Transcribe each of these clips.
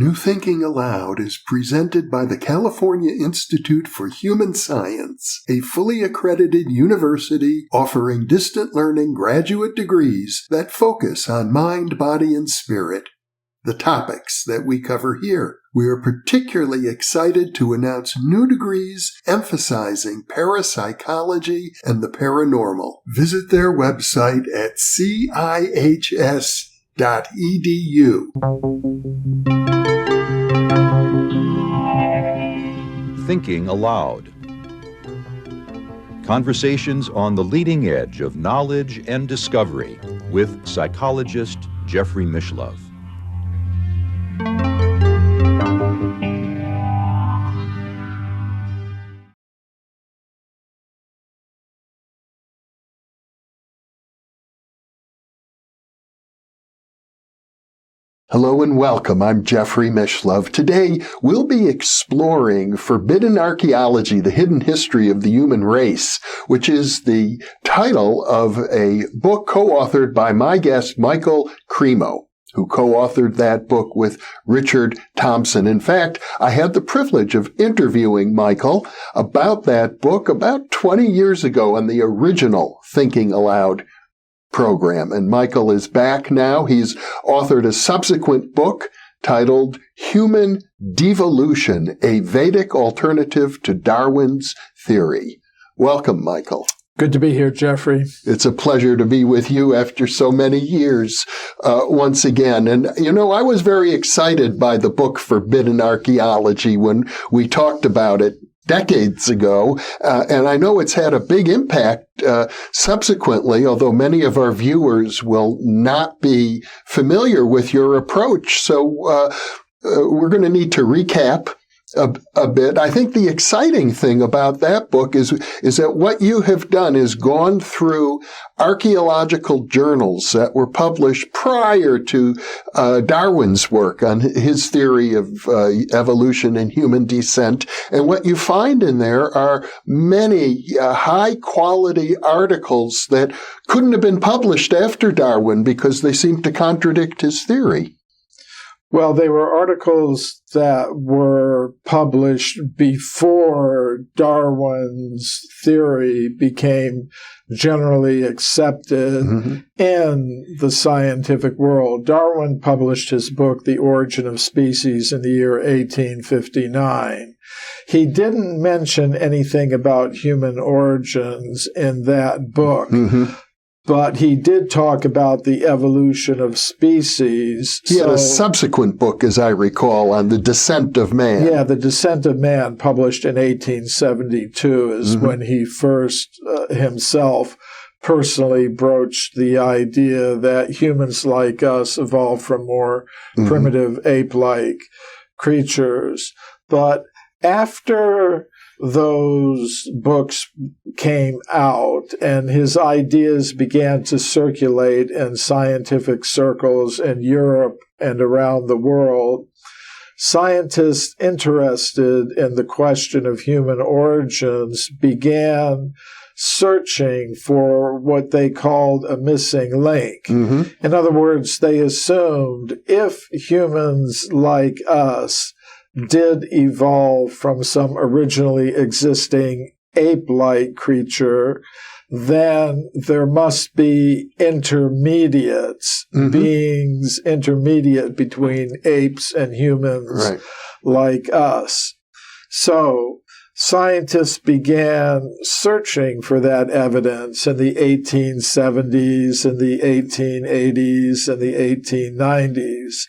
New Thinking Aloud is presented by the California Institute for Human Science, a fully accredited university offering distant learning graduate degrees that focus on mind, body, and spirit. The topics that we cover here. We are particularly excited to announce new degrees emphasizing parapsychology and the paranormal. Visit their website at cihs.edu. Thinking Aloud. Conversations on the leading edge of knowledge and discovery with psychologist Jeffrey Mishlove. Hello and welcome. I'm Jeffrey Mishlove. Today, we'll be exploring Forbidden Archeology, the Hidden History of the Human Race, which is the title of a book co-authored by my guest, Michael Cremo, who co-authored that book with Richard Thompson. In fact, I had the privilege of interviewing Michael about that book about 20 years ago on the original Thinking Aloud program. And Michael is back now. He's authored a subsequent book titled Human Devolution, a Vedic Alternative to Darwin's Theory. Welcome, Michael. Good to be here, Jeffrey. It's a pleasure to be with you after so many years once again. And, I was very excited by the book Forbidden Archeology when we talked about it decades ago, and I know it's had a big impact subsequently, although many of our viewers will not be familiar with your approach. So we're going to need to recap a bit. I think the exciting thing about that book is that what you have done is gone through archaeological journals that were published prior to Darwin's work on his theory of evolution and human descent. And what you find in there are many high-quality articles that couldn't have been published after Darwin because they seem to contradict his theory. Well, they were articles that were published before Darwin's theory became generally accepted in the scientific world. Darwin published his book, The Origin of Species, in the year 1859. He didn't mention anything about human origins in that book. But he did talk about the evolution of species. He had a subsequent book, as I recall, on the descent of man. Yeah, The Descent of Man, published in 1872, is when he first himself personally broached the idea that humans like us evolved from more primitive ape-like creatures. But after those books came out and his ideas began to circulate in scientific circles in Europe and around the world, scientists interested in the question of human origins began searching for what they called a missing link. In other words, they assumed if humans like us did evolve from some originally existing ape-like creature, then there must be intermediates, beings intermediate between apes and humans like us. So scientists began searching for that evidence in the 1870s and the 1880s and the 1890s.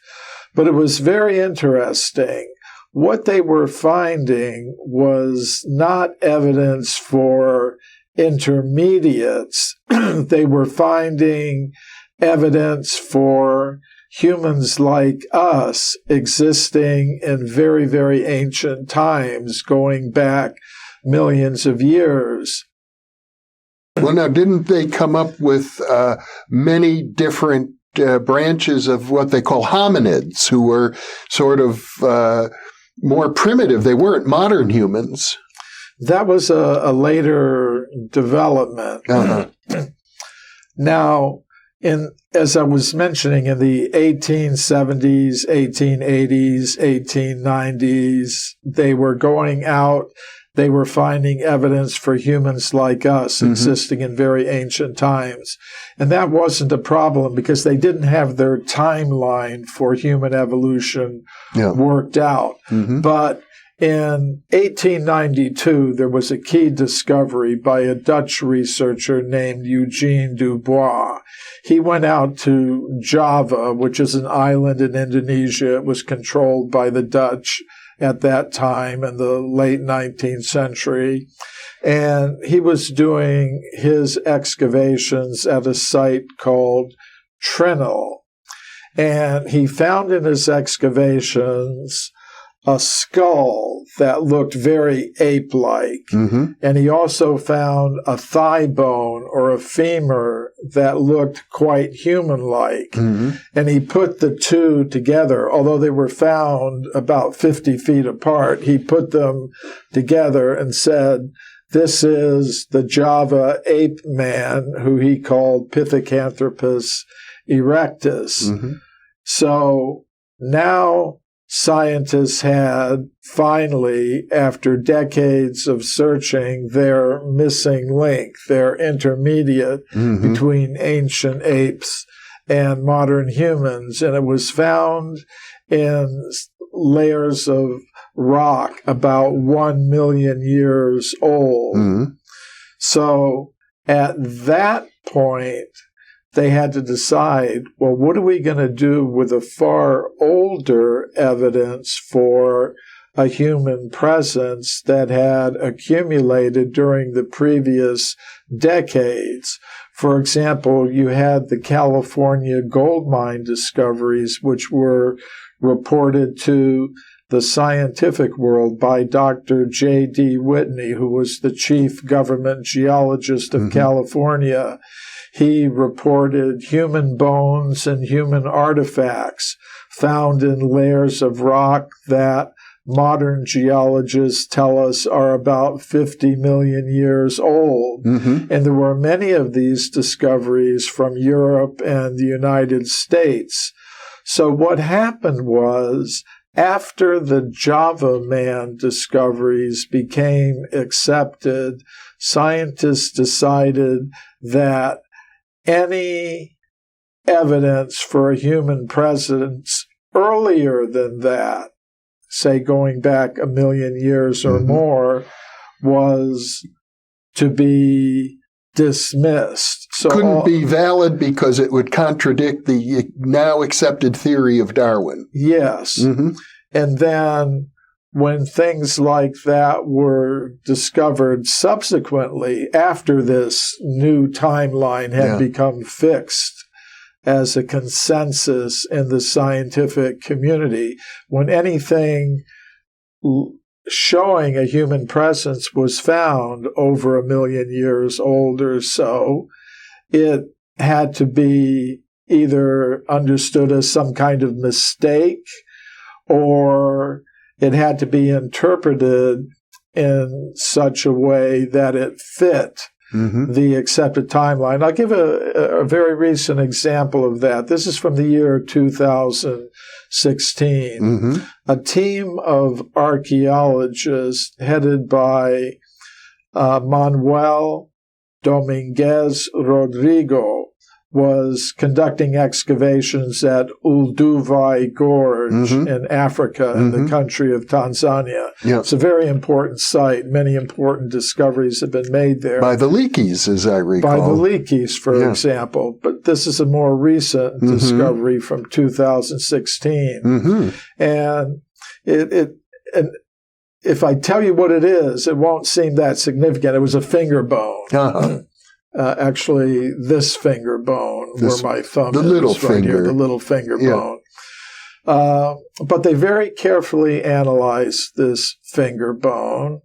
But it was very interesting. What they were finding was not evidence for intermediates. They were finding evidence for humans like us existing in very, very ancient times, going back millions of years. Well, now, didn't they come up with many different branches of what they call hominids, who were sort of more primitive? They weren't modern humans. That was a later development. Now, as I was mentioning, in the 1870s, 1880s, 1890s, they were going out. They were finding evidence for humans like us existing in very ancient times. And that wasn't a problem because they didn't have their timeline for human evolution worked out. But in 1892, there was a key discovery by a Dutch researcher named Eugene Dubois. He went out to Java, which is an island in Indonesia. It was controlled by the Dutch at that time in the late 19th century. And he was doing his excavations at a site called Trinil. And he found in his excavations a skull that looked very ape-like. And he also found a thigh bone or a femur that looked quite human-like. And he put the two together. Although they were found about 50 feet apart, he put them together and said, this is the Java ape man, who he called Pithecanthropus erectus. So now scientists had finally, after decades of searching, their missing link, their intermediate between ancient apes and modern humans. And it was found in layers of rock about 1 million years old. So at that point, they had to decide, well, what are we going to do with the far older evidence for a human presence that had accumulated during the previous decades? For example, you had the California gold mine discoveries, which were reported to the scientific world by Dr. J.D. Whitney, who was the chief government geologist of California. He reported human bones and human artifacts found in layers of rock that modern geologists tell us are about 50 million years old. And there were many of these discoveries from Europe and the United States. So what happened was, after the Java man discoveries became accepted, scientists decided that any evidence for a human presence earlier than that, say going back 1 million years or more, was to be dismissed. So couldn't be valid because it would contradict the now accepted theory of Darwin. Yes. And then when things like that were discovered subsequently, after this new timeline had become fixed as a consensus in the scientific community, when anything showing a human presence was found over 1 million years old or so, it had to be either understood as some kind of mistake, or it had to be interpreted in such a way that it fit the accepted timeline. I'll give a very recent example of that. This is from the year 2016. A team of archaeologists headed by Manuel Dominguez Rodrigo was conducting excavations at Olduvai Gorge in Africa, in the country of Tanzania. It's a very important site. Many important discoveries have been made there. By the Leakeys, as I recall. By the Leakeys, for example. But this is a more recent discovery from 2016. And and if I tell you what it is, it won't seem that significant. It was a finger bone. Actually, this finger bone, where my thumb is, little right finger. here, the little finger bone. But they very carefully analyzed this finger bone,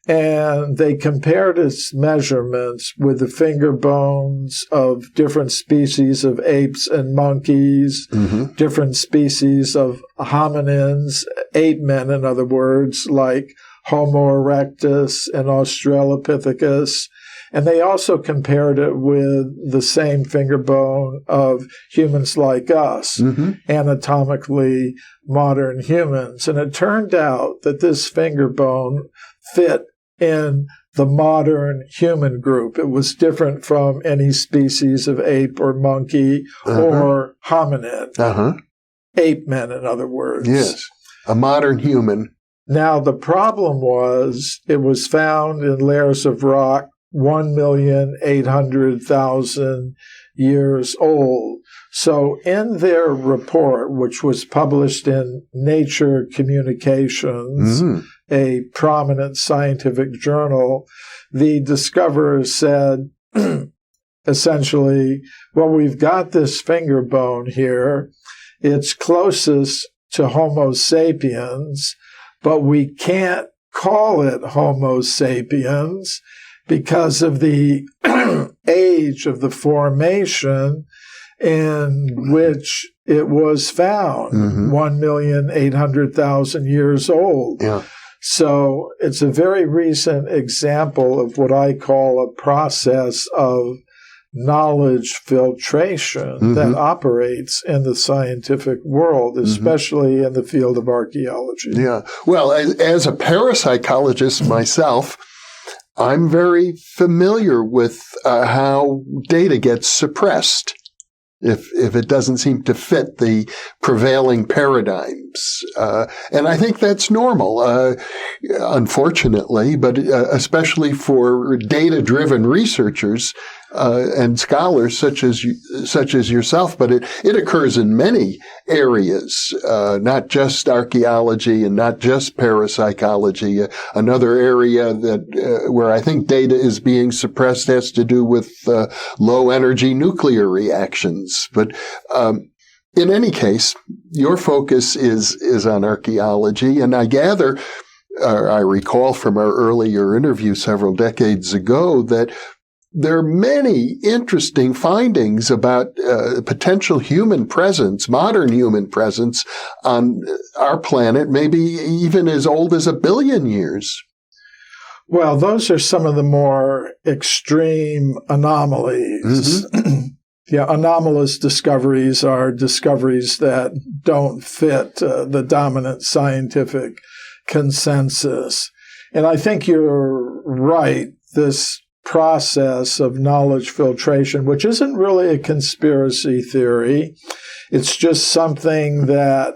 and they compared its measurements with the finger bones of different species of apes and monkeys, different species of hominins, ape men, in other words, like Homo erectus and Australopithecus. And they also compared it with the same finger bone of humans like us, anatomically modern humans. And it turned out that this finger bone fit in the modern human group. It was different from any species of ape or monkey or hominid. Ape men, in other words. Yes, a modern human. Now, the problem was it was found in layers of rock 1,800,000 years old. So in their report, which was published in Nature Communications, a prominent scientific journal, the discoverers said, essentially, well, we've got this finger bone here. It's closest to Homo sapiens, but we can't call it Homo sapiens because of the age of the formation in which it was found, 1,800,000 years old. Yeah. So it's a very recent example of what I call a process of knowledge filtration that operates in the scientific world, especially in the field of archaeology. Yeah. Well, as a parapsychologist myself, I'm very familiar with how data gets suppressed if it doesn't seem to fit the prevailing paradigms. And I think that's normal, unfortunately, but especially for data-driven researchers and scholars such as yourself. But it occurs in many areas, not just archaeology and not just parapsychology. Another area where I think data is being suppressed has to do with low-energy nuclear reactions. But in any case, your focus is on archaeology, and I gather, I recall from our earlier interview several decades ago, that there are many interesting findings about potential human presence, modern human presence on our planet, maybe even as old as 1 billion years. Well, those are some of the more extreme anomalies. Yeah, anomalous discoveries are discoveries that don't fit the dominant scientific consensus. And I think you're right. This process of knowledge filtration, which isn't really a conspiracy theory, it's just something that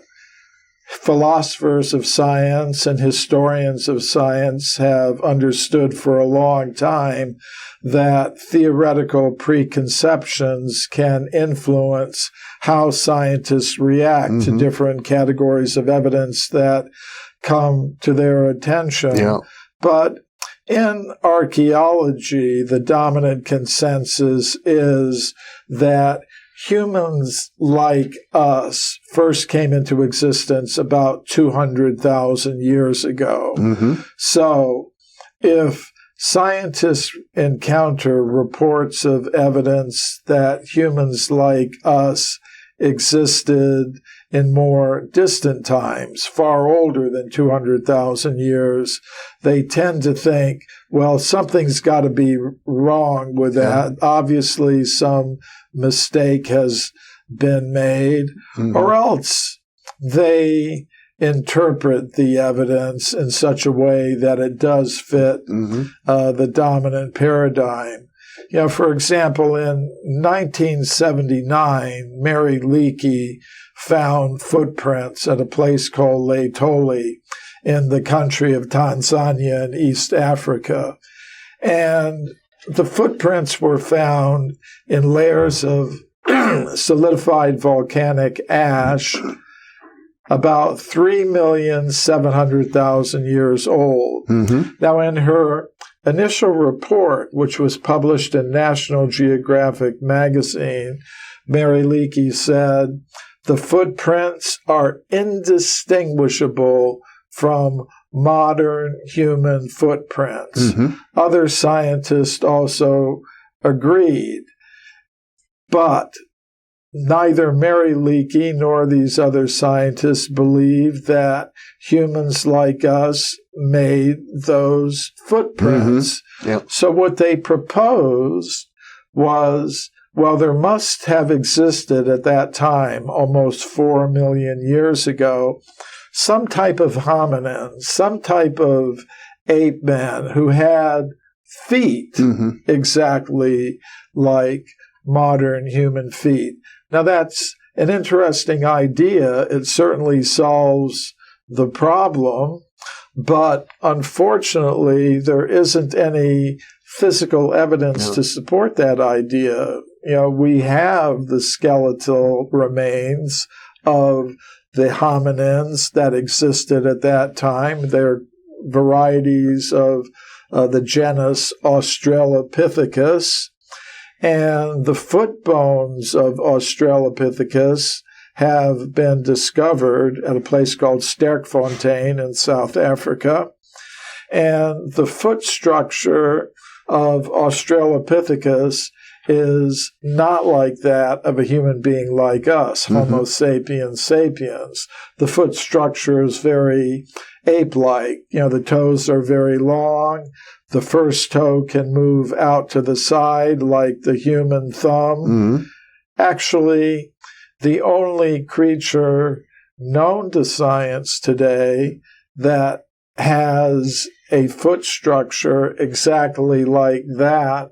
philosophers of science and historians of science have understood for a long time, that theoretical preconceptions can influence how scientists react to different categories of evidence that come to their attention. Yeah. But in archaeology, the dominant consensus is that humans like us first came into existence about 200,000 years ago. So if scientists encounter reports of evidence that humans like us existed in more distant times, far older than 200,000 years, they tend to think, well, something's got to be wrong with that. Obviously, some mistake has been made, or else they interpret the evidence in such a way that it does fit the dominant paradigm. You know, for example, in 1979, Mary Leakey found footprints at a place called Laetoli in the country of Tanzania in East Africa. And the footprints were found in layers of solidified volcanic ash about 3,700,000 years old. Now, in her initial report, which was published in National Geographic magazine, Mary Leakey said, the footprints are indistinguishable from modern human footprints. Other scientists also agreed. But neither Mary Leakey nor these other scientists believed that humans like us made those footprints. Mm-hmm. Yep. So what they proposed was, well, there must have existed at that time, almost 4 million years ago, some type of hominin, some type of ape man who had feet exactly like modern human feet. Now, that's an interesting idea. It certainly solves the problem, but unfortunately, there isn't any physical evidence to support that idea. We have the skeletal remains of the hominins that existed at that time. They're varieties of the genus Australopithecus, and the foot bones of Australopithecus have been discovered at a place called Sterkfontein in South Africa. And the foot structure of Australopithecus is not like that of a human being like us, Homo sapiens sapiens. The foot structure is very ape-like. The toes are very long. The first toe can move out to the side like the human thumb. Actually, the only creature known to science today that has a foot structure exactly like that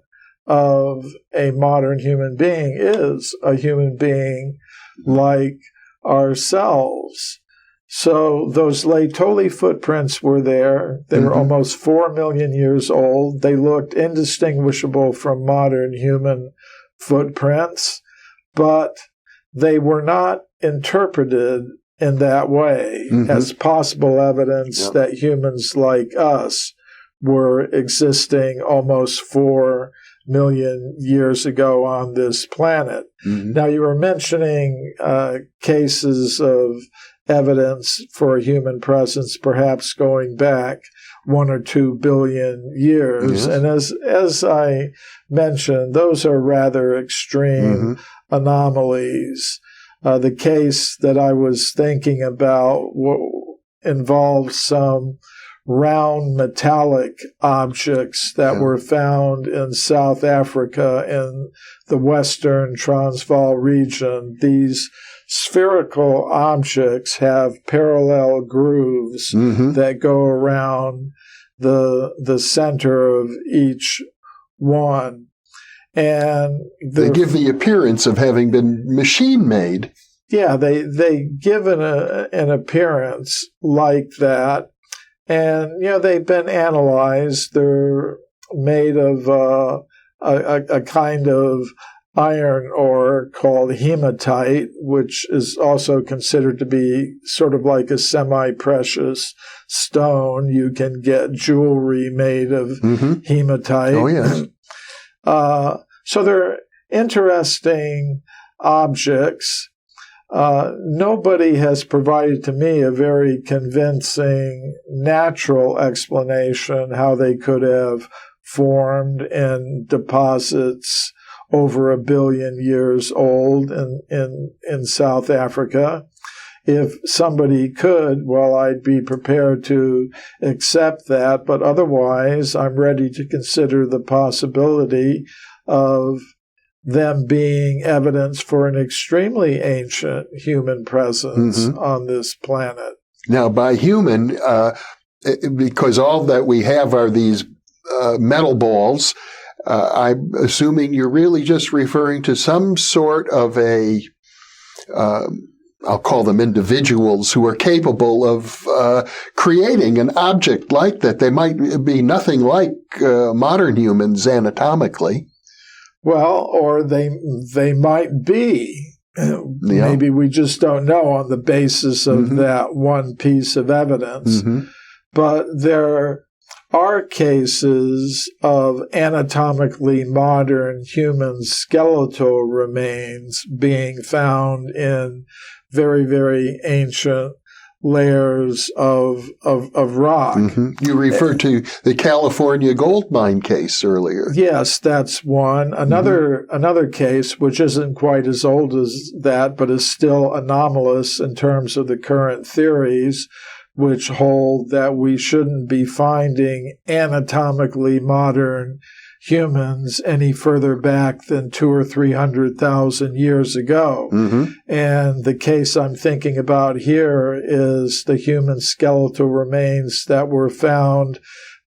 of a modern human being is a human being like ourselves. So those Laetoli footprints were there. They were almost 4 million years old. They looked indistinguishable from modern human footprints, but they were not interpreted in that way as possible evidence that humans like us were existing almost 4 million years ago on this planet. Now, you were mentioning cases of evidence for a human presence perhaps going back 1 or 2 billion years. And as I mentioned, those are rather extreme anomalies. The case that I was thinking about involved some round metallic objects that were found in South Africa in the Western Transvaal region. These spherical objects have parallel grooves that go around the center of each one. And they give the appearance of having been machine-made. Yeah, they give an appearance like that. And, they've been analyzed. They're made of a kind of iron ore called hematite, which is also considered to be sort of like a semi-precious stone. You can get jewelry made of hematite. Oh, yes. So they're interesting objects. Nobody has provided to me a very convincing natural explanation how they could have formed in deposits over 1 billion years old in South Africa. If somebody could, well, I'd be prepared to accept that, but otherwise I'm ready to consider the possibility of them being evidence for an extremely ancient human presence on this planet. Now, by human, because all that we have are these metal balls, I'm assuming you're really just referring to some sort of I'll call them individuals who are capable of creating an object like that. They might be nothing like modern humans anatomically. Well, or they might be. Maybe we just don't know on the basis of that one piece of evidence. But there are cases of anatomically modern human skeletal remains being found in very, very ancient layers of rock. Mm-hmm. You referred to the California gold mine case earlier. Yes, that's one. Another case, which isn't quite as old as that, but is still anomalous in terms of the current theories, which hold that we shouldn't be finding anatomically modern humans any further back than 200,000 or 300,000 years ago. And the case I'm thinking about here is the human skeletal remains that were found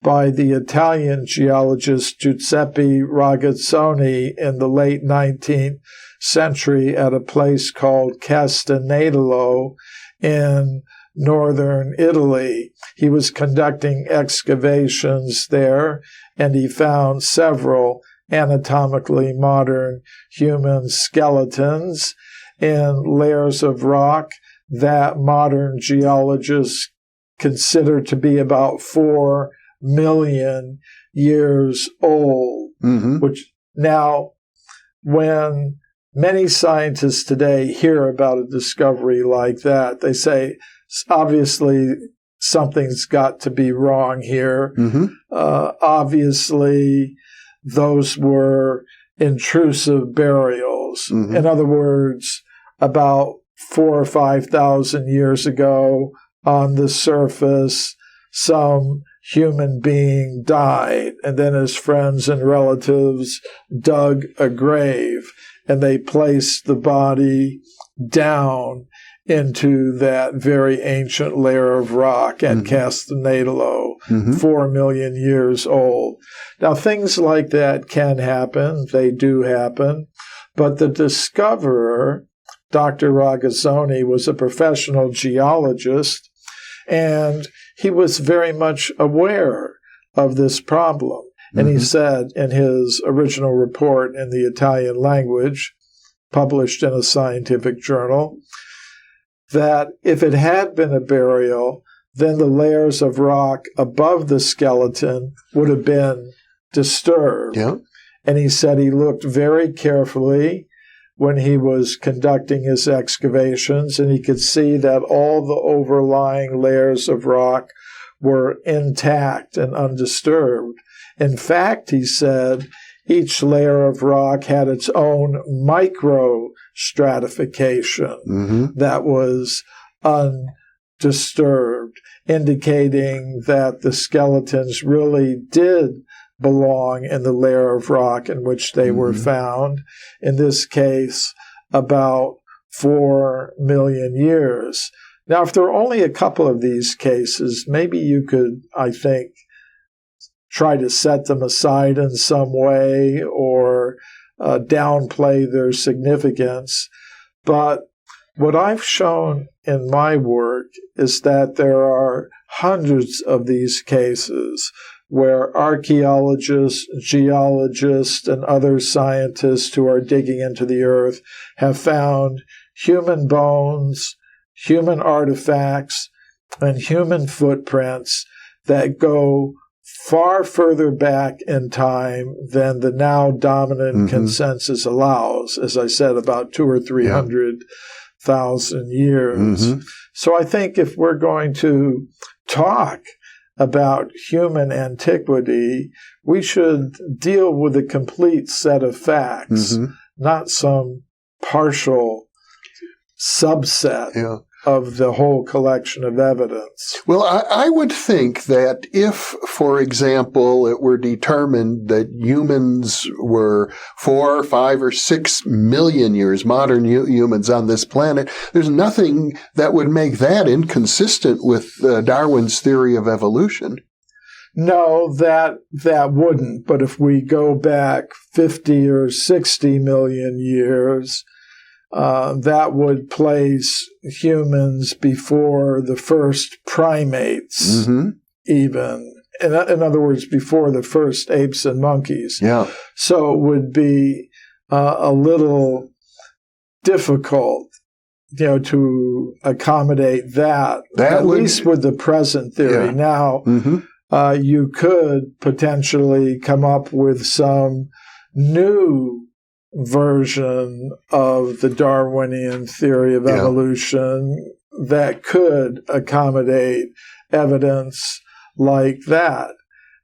by the Italian geologist Giuseppe Ragazzoni in the late 19th century at a place called Castanedolo in northern Italy. He was conducting excavations there, and he found several anatomically modern human skeletons in layers of rock that modern geologists consider to be about 4 million years old. Which now, when many scientists today hear about a discovery like that, they say, obviously, something's got to be wrong here. Obviously, those were intrusive burials. In other words, about 4,000 or 5,000 years ago, on the surface, some human being died, and then his friends and relatives dug a grave, and they placed the body down into that very ancient layer of rock at Castanedolo, 4 million years old. Now, things like that can happen. They do happen. But the discoverer, Dr. Ragazzoni, was a professional geologist, and he was very much aware of this problem. And he said in his original report in the Italian language, published in a scientific journal, that if it had been a burial, then the layers of rock above the skeleton would have been disturbed. And he said he looked very carefully when he was conducting his excavations, and he could see that all the overlying layers of rock were intact and undisturbed. In fact, he said, each layer of rock had its own microstratification that was undisturbed, indicating that the skeletons really did belong in the layer of rock in which they were found, in this case, about 4 million years. Now, if there are only a couple of these cases, maybe you could, I think, try to set them aside in some way or downplay their significance. But what I've shown in my work is that there are hundreds of these cases where archaeologists, geologists, and other scientists who are digging into the earth have found human bones, human artifacts, and human footprints that go far further back in time than the now dominant consensus allows, as I said, about 200,000 or 300,000 years. So I think if we're going to talk about human antiquity, we should deal with a complete set of facts, not some partial subset of the whole collection of evidence. Well, I would think that if, for example, it were determined that humans were 4, 5, or 6 million years, modern humans on this planet, there's nothing that would make that inconsistent with Darwin's theory of evolution. No, that wouldn't. But if we go back 50 or 60 million years, that would place humans before the first primates, even. In other words, before the first apes and monkeys. So it would be a little difficult, to accommodate that at least with the present theory. Now, you could potentially come up with some new version of the Darwinian theory of evolution, that could accommodate evidence like that.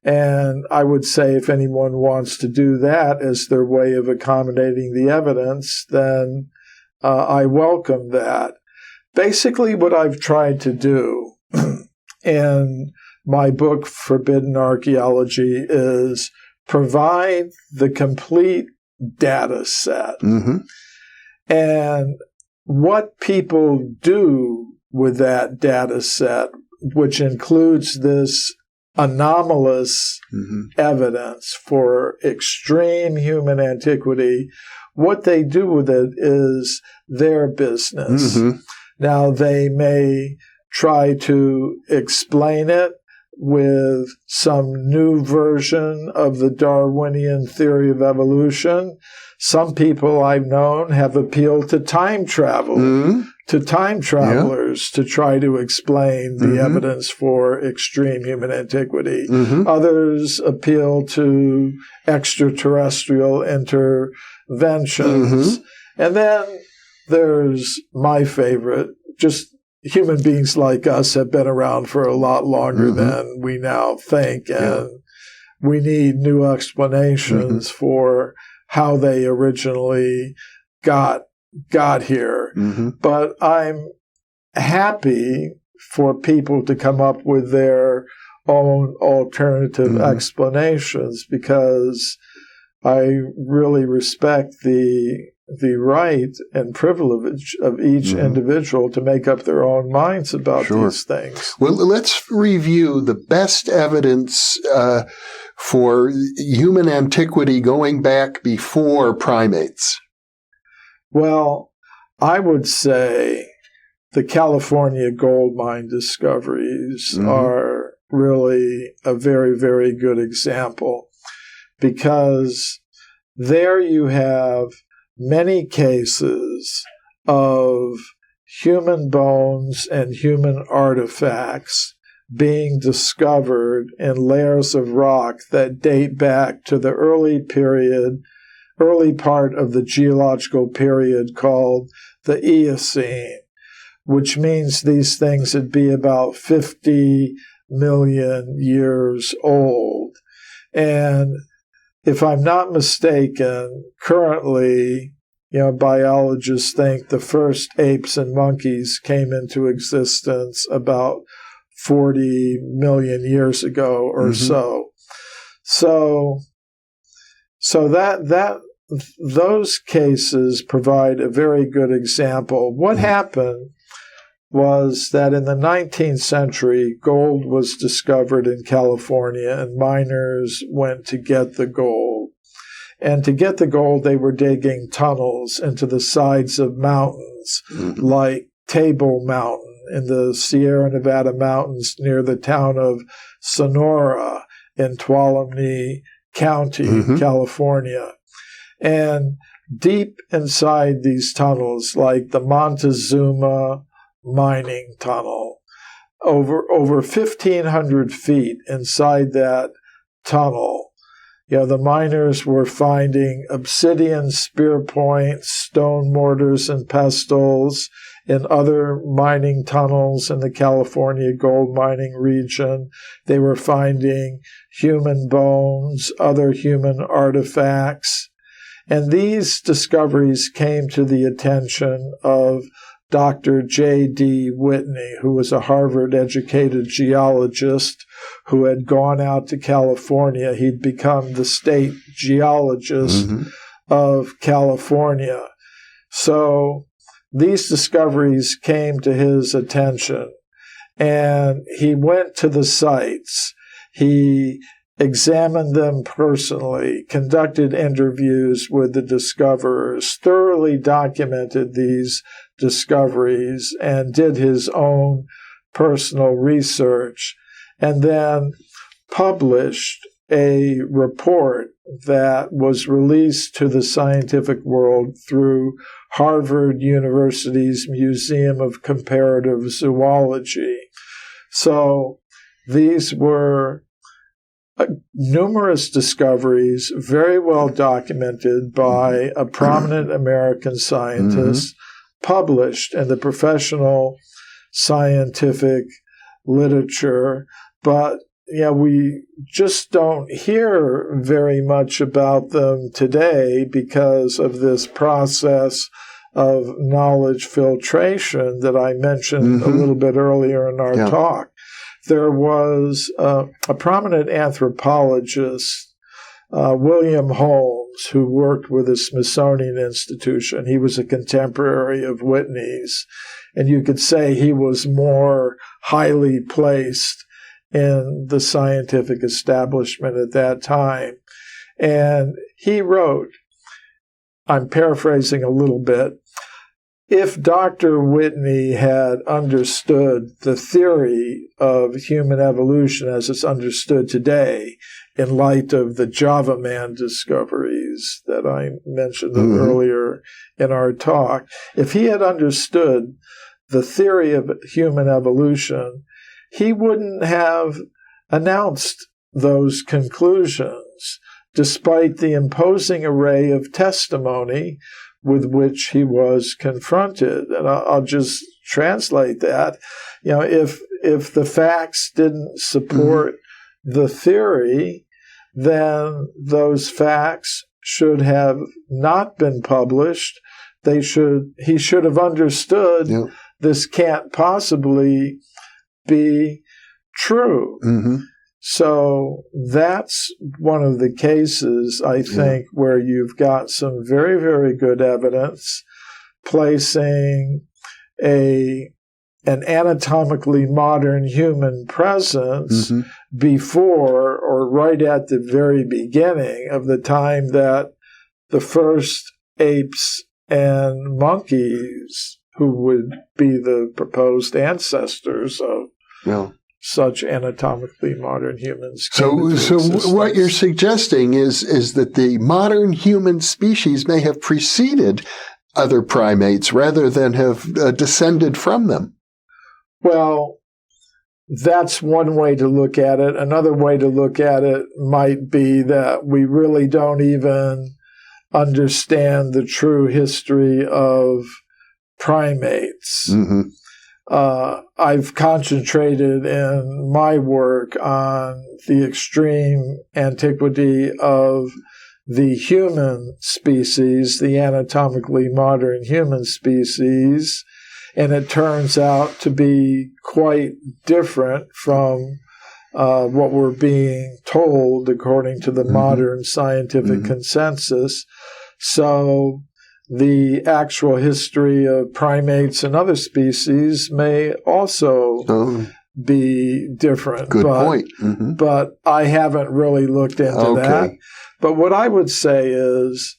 And I would say if anyone wants to do that as their way of accommodating the evidence, then I welcome that. Basically, what I've tried to do in my book, Forbidden Archaeology, is provide the complete data set. And what people do with that data set, which includes this anomalous evidence for extreme human antiquity, what they do with it is their business. Now, they may try to explain it with some new version of the Darwinian theory of evolution. Some people I've known have appealed to time travel, to time travelers to try to explain the evidence for extreme human antiquity. Others appeal to extraterrestrial interventions. And then there's my favorite, just human beings like us have been around for a lot longer than we now think, and we need new explanations for how they originally got here. But I'm happy for people to come up with their own alternative explanations, because I really respect the right and privilege of each individual to make up their own minds about these things. Well, let's review the best evidence for human antiquity going back before primates. Well, I would say the California gold mine discoveries are really a very, very good example, because there you have many cases of human bones and human artifacts being discovered in layers of rock that date back to the early part of the geological period called the Eocene, which means these things would be about 50 million years old. And if I'm not mistaken, currently, biologists think the first apes and monkeys came into existence about 40 million years ago or so. So those cases provide a very good example. What happened was that in the 19th century, gold was discovered in California, and miners went to get the gold. And to get the gold, they were digging tunnels into the sides of mountains, like Table Mountain in the Sierra Nevada mountains near the town of Sonora in Tuolumne County, California. And deep inside these tunnels, like the Montezuma mining tunnel, over 1,500 feet inside that tunnel, the miners were finding obsidian spear points, stone mortars, and pestles in other mining tunnels in the California gold mining region. They were finding human bones, other human artifacts. And these discoveries came to the attention of Dr. J.D. Whitney, who was a Harvard-educated geologist who had gone out to California. He'd become the state geologist of California. So these discoveries came to his attention, and he went to the sites. He examined them personally, conducted interviews with the discoverers, thoroughly documented these discoveries, and did his own personal research, and then published a report that was released to the scientific world through Harvard University's Museum of Comparative Zoology. So these were numerous discoveries, very well documented by a prominent American scientist, published in the professional scientific literature, but we just don't hear very much about them today because of this process of knowledge filtration that I mentioned a little bit earlier in our talk. There was a prominent anthropologist, William Holmes, who worked with the Smithsonian Institution. He was a contemporary of Whitney's, and you could say he was more highly placed in the scientific establishment at that time. And he wrote, I'm paraphrasing a little bit, if Dr. Whitney had understood the theory of human evolution as it's understood today, in light of the Java Man discoveries that I mentioned earlier in our talk, if he had understood the theory of human evolution, he wouldn't have announced those conclusions, despite the imposing array of testimony with which he was confronted. And I'll just translate that. If the facts didn't support the theory, then those facts should have not been published. He should have understood this can't possibly be true. So that's one of the cases, I think, where you've got some very, very good evidence placing an anatomically modern human presence before or right at the very beginning of the time that the first apes and monkeys, who would be the proposed ancestors of such anatomically modern humans. So what you're suggesting is that the modern human species may have preceded other primates rather than have descended from them. Well, that's one way to look at it. Another way to look at it might be that we really don't even understand the true history of primates. I've concentrated in my work on the extreme antiquity of the human species, the anatomically modern human species, and it turns out to be quite different from what we're being told according to the modern scientific consensus. So the actual history of primates and other species may also be different. Good point. But I haven't really looked into that. But what I would say is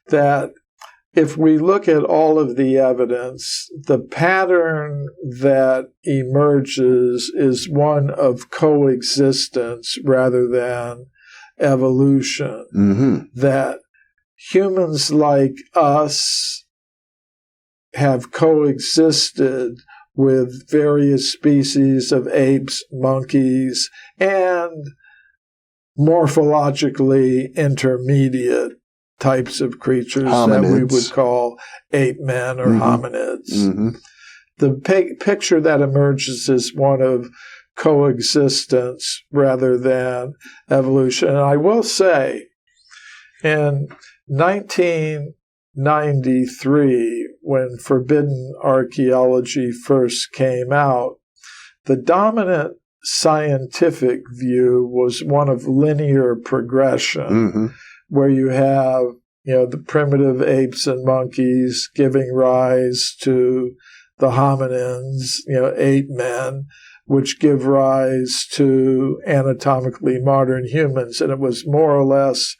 that if we look at all of the evidence, the pattern that emerges is one of coexistence rather than evolution. That humans like us have coexisted with various species of apes, monkeys, and morphologically intermediate types of creatures that we would call ape men or hominids. The picture that emerges is one of coexistence rather than evolution. And I will say, in 1993, when forbidden archaeology first came out, the dominant scientific view was one of linear progression, where you have, the primitive apes and monkeys giving rise to the hominins, ape men, which give rise to anatomically modern humans. And it was more or less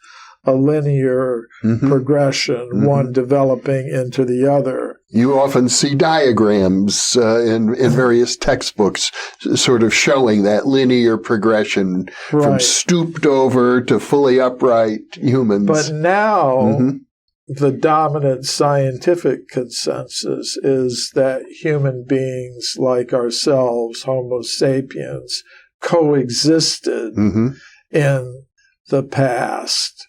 a linear progression, one developing into the other. You often see diagrams in various textbooks sort of showing that linear progression from stooped over to fully upright humans. But now the dominant scientific consensus is that human beings like ourselves, Homo sapiens, coexisted in the past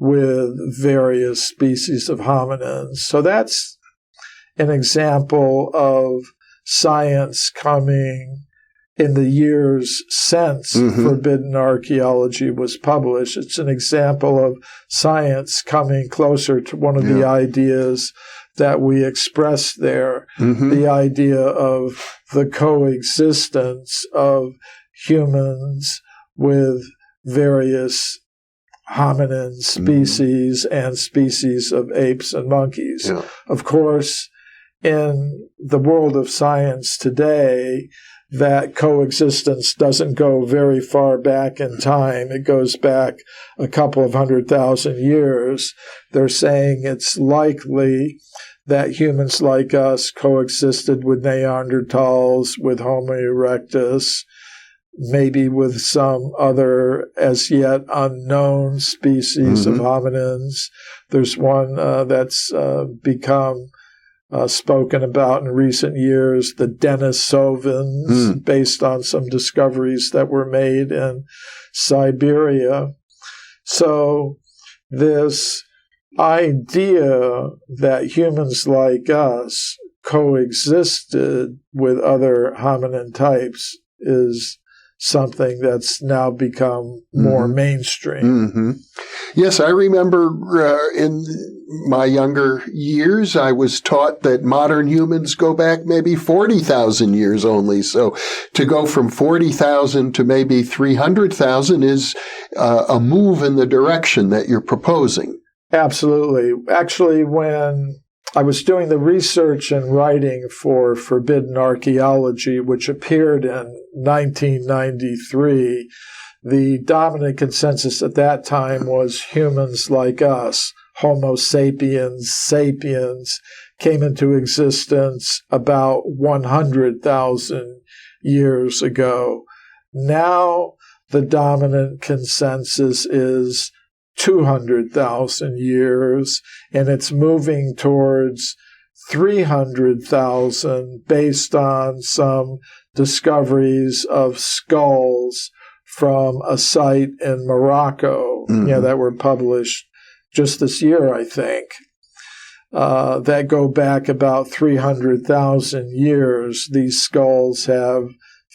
with various species of hominins. So that's an example of science coming in the years since Forbidden Archaeology was published. It's an example of science coming closer to one of the ideas that we expressed there, the idea of the coexistence of humans with various hominin species and species of apes and monkeys. Yeah. Of course, in the world of science today, that coexistence doesn't go very far back in time. It goes back a couple of 100,000 years. They're saying it's likely that humans like us coexisted with Neanderthals, with Homo erectus, maybe with some other as yet unknown species of hominins. There's one that's become spoken about in recent years, the Denisovans, based on some discoveries that were made in Siberia. So this idea that humans like us coexisted with other hominin types is something that's now become more mainstream. Yes, I remember in my younger years, I was taught that modern humans go back maybe 40,000 years only. So to go from 40,000 to maybe 300,000 is a move in the direction that you're proposing. Absolutely. Actually, when I was doing the research and writing for Forbidden Archaeology, which appeared in 1993, the dominant consensus at that time was humans like us, Homo sapiens, sapiens, came into existence about 100,000 years ago. Now the dominant consensus is 200,000 years, and it's moving towards 300,000 based on some discoveries of skulls from a site in Morocco, that were published just this year, I think, that go back about 300,000 years. These skulls have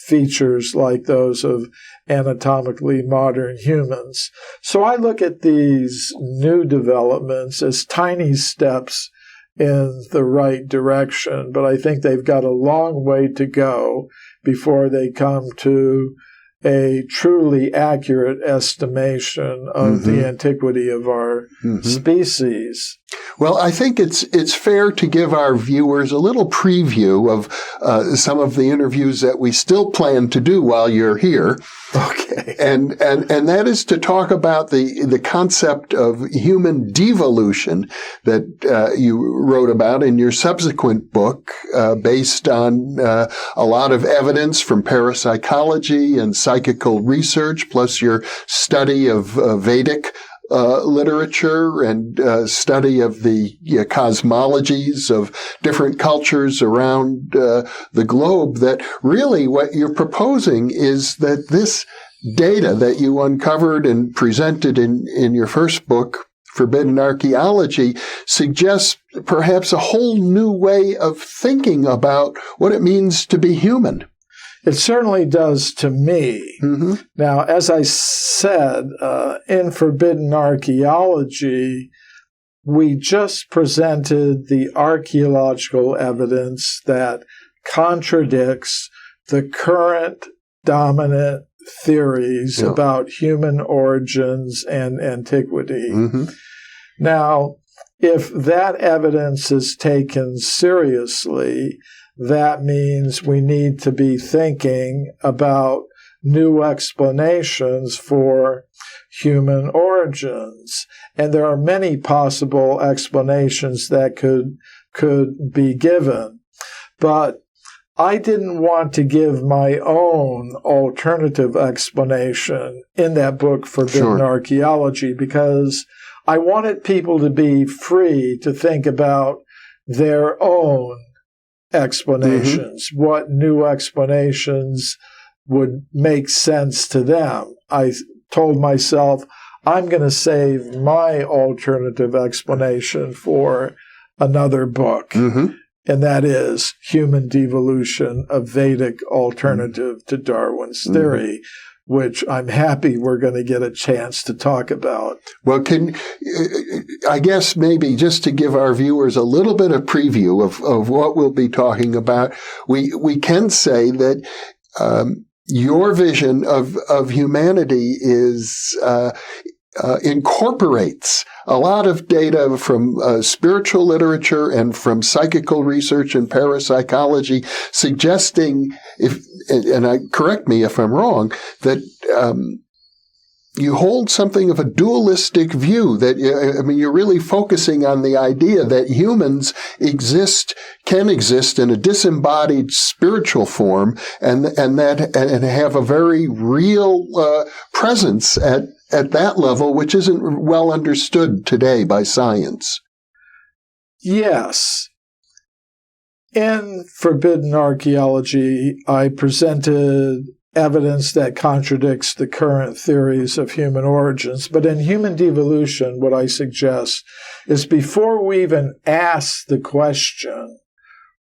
features like those of anatomically modern humans. So I look at these new developments as tiny steps in the right direction, but I think they've got a long way to go before they come to a truly accurate estimation of the antiquity of our species. Well, I think it's fair to give our viewers a little preview of some of the interviews that we still plan to do while you're here. Okay. And that is to talk about the concept of human devolution that you wrote about in your subsequent book, based on a lot of evidence from parapsychology and psychical research, plus your study of Vedic literature and study of the cosmologies of different cultures around the globe, that really what you're proposing is that this data that you uncovered and presented in your first book, Forbidden Archaeology, suggests perhaps a whole new way of thinking about what it means to be human. It certainly does to me. Now, as I said, in Forbidden Archaeology, we just presented the archaeological evidence that contradicts the current dominant theories about human origins and antiquity. Now, if that evidence is taken seriously, that means we need to be thinking about new explanations for human origins. And there are many possible explanations that could be given. But I didn't want to give my own alternative explanation in that book, Forbidden Archaeology, because I wanted people to be free to think about their own explanations, what new explanations would make sense to them. I told myself, I'm going to save my alternative explanation for another book. and that is human devolution, a Vedic alternative to Darwin's theory, which I'm happy we're going to get a chance to talk about. Well, I guess maybe just to give our viewers a little bit of preview of what we'll be talking about, we can say that your vision of humanity is incorporates a lot of data from spiritual literature and from psychical research and parapsychology, suggesting, correct me if I'm wrong, that you hold something of a dualistic view, that, you're really focusing on the idea that humans can exist in a disembodied spiritual form and have a very real presence at that level, which isn't well understood today by science. Yes. In Forbidden Archaeology, I presented evidence that contradicts the current theories of human origins. But in Human Devolution, what I suggest is before we even ask the question,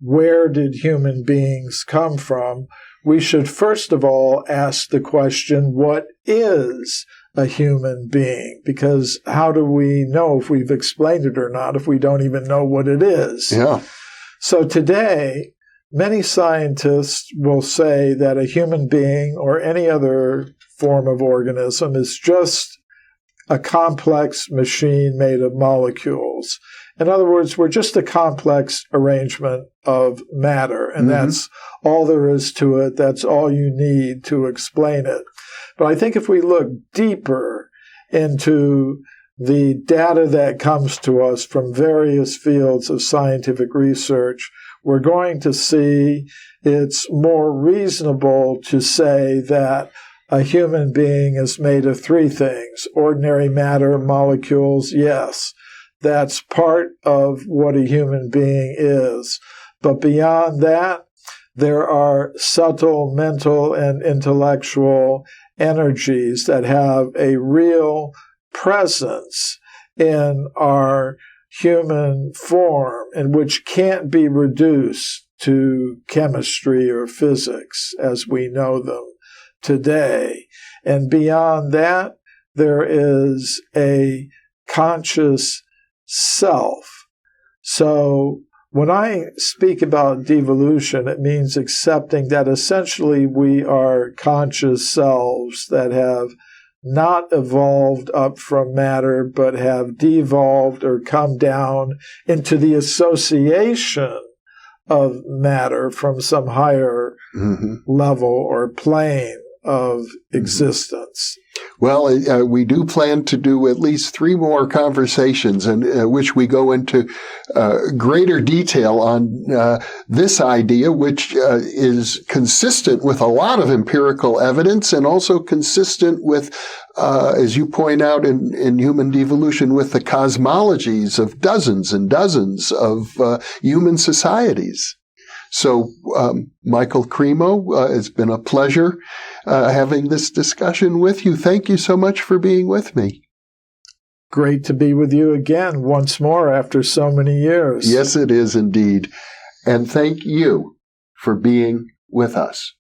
where did human beings come from, we should first of all ask the question, what is a human being? Because how do we know if we've explained it or not if we don't even know what it is? Yeah. So today, many scientists will say that a human being or any other form of organism is just a complex machine made of molecules. In other words, we're just a complex arrangement of matter, and that's all there is to it. That's all you need to explain it. But I think if we look deeper into the data that comes to us from various fields of scientific research, we're going to see it's more reasonable to say that a human being is made of three things. Ordinary matter, molecules, yes, that's part of what a human being is. But beyond that, there are subtle mental and intellectual energies that have a real presence in our human form and which can't be reduced to chemistry or physics as we know them today. And beyond that, there is a conscious self. So when I speak about devolution, it means accepting that essentially we are conscious selves that have not evolved up from matter, but have devolved or come down into the association of matter from some higher level or plane of existence. Well, we do plan to do at least 3 more conversations in which we go into greater detail on this idea, which is consistent with a lot of empirical evidence and also consistent with, as you point out in Human Devolution, with the cosmologies of dozens and dozens of human societies. So, Michael Cremo, it's been a pleasure having this discussion with you. Thank you so much for being with me. Great to be with you again once more after so many years. Yes, it is indeed. And thank you for being with us.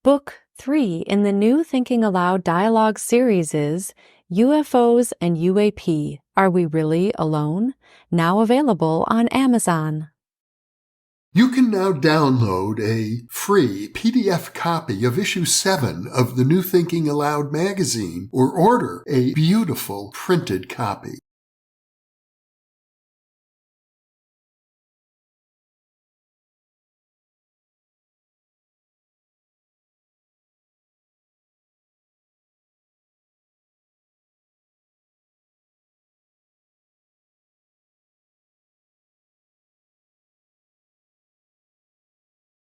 Book 3 in the new Thinking Aloud dialogue series is UFOs and UAP, Are We Really Alone? Now available on Amazon. You can now download a free PDF copy of issue 7 of the New Thinking Aloud magazine or order a beautiful printed copy.